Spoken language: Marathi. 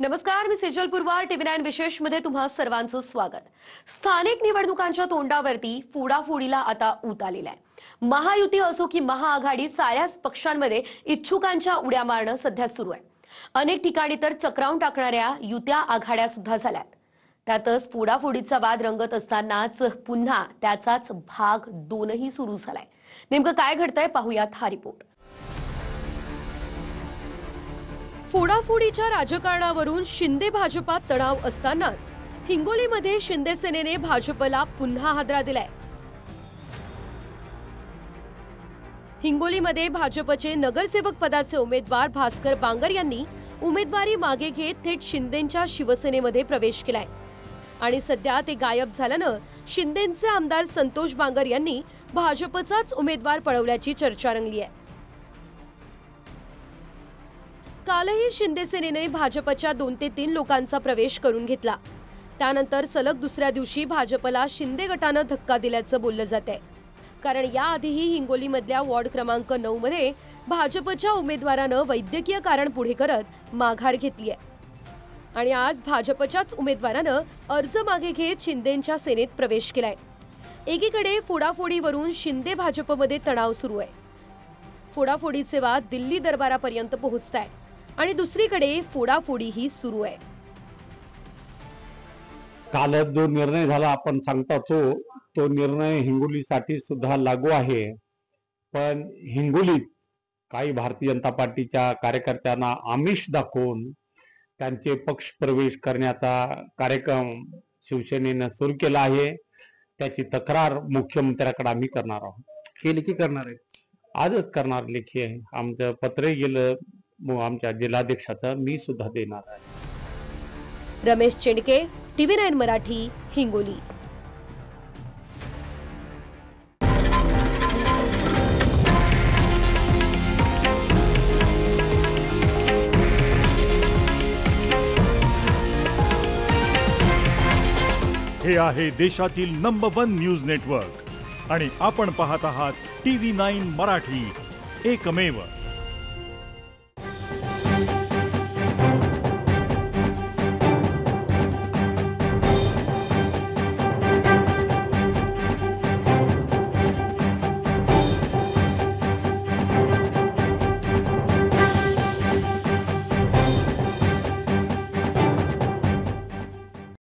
नमस्कार, मी सेजल पुरवार. TV9 विशेष मध्ये तुम्हा सर्वांचं स्वागत. स्थानिक निवडणुकांच्या तोंडावरती फोडाफोडीला आता ऊत आलेला आहे. महायुती असो की महाआघाडी, साऱ्याच पक्षांमध्ये इच्छुकांच्या उड्या मारणं सध्या सुरू आहे. अनेक ठिकाणी तर चक्रावून टाकणाऱ्या युत्या आघाड्या सुद्धा झाल्यात. त्यातच फोडाफोडीचा वाद रंगत असतानाच पुन्हा त्याचाच भाग 2ही सुरू झालाय. नेमकं काय घडतंय पाहूयात हा रिपोर्ट. फोडाफोडीच्या राजकारणावरून शिंदे भाजपात तणाव असतानाच हिंगोलीमध्ये शिंदे सेनेने भाजपला पुन्हा हादरा दिलाय. हिंगोलीमध्ये भाजपचे नगरसेवक पदाचे उमेदवार भास्कर बांगर यांनी उमेदवारी मागे घेत थेट शिंदेंच्या शिवसेनेमध्ये प्रवेश केलाय आणि सध्या ते गायब झाल्यानं शिंदेंचे आमदार संतोष बांगर यांनी भाजपचाच उमेदवार पळवल्याची चर्चा रंगली आहे. कालही शिंदे सेनेने भाजपच्या 2 ते 3 लोकांचा प्रवेश करून घेतला. त्यानंतर सलग दुसऱ्या दिवशी भाजपला शिंदे गटानं धक्का दिल्याचं बोललं जातंय. कारण याआधीही हिंगोलीमधल्या वॉर्ड क्रमांक 9 मध्ये भाजपच्या उमेदवारानं वैद्यकीय कारण पुढे करत माघार घेतली आहे आणि आज भाजपच्याच उमेदवारानं अर्ज मागे घेत शिंदेंच्या सेनेत प्रवेश केलाय. एकीकडे फोडाफोडीवरून शिंदे भाजपमध्ये तणाव सुरू आहे. फोडाफोडीचे वाद दिल्ली दरबारापर्यंत पोहोचताय आणि दुसरीकडे फोडाफोडी ही सुरू आहे. काल जो निर्णय झाला आपण सांगता तो निर्णय हिंगोलीसाठी सुद्धा लागू आहे. पण हिंगोलीत काही भारतीय जनता पार्टीच्या कार्यकर्त्यांना आमिष दाखवून त्यांचे पक्ष प्रवेश करण्याचा कार्यक्रम शिवसेनेनं सुरू केला आहे. त्याची तक्रार मुख्यमंत्र्याकडे आम्ही करणार आहोत. हे लेखी करणार आहे, आजच करणार लेखी आहे. आमचं पत्र गेलं आमच्या जिल्हाध्यक्षाचं, मी सुद्धा देणार आहे. रमेश चेडके, TV9 मराठी, हिंगोली. हे आहे देशातील नंबर 1 न्यूज नेटवर्क आणि आपण पाहत आहात TV9 मराठी, एकमेव.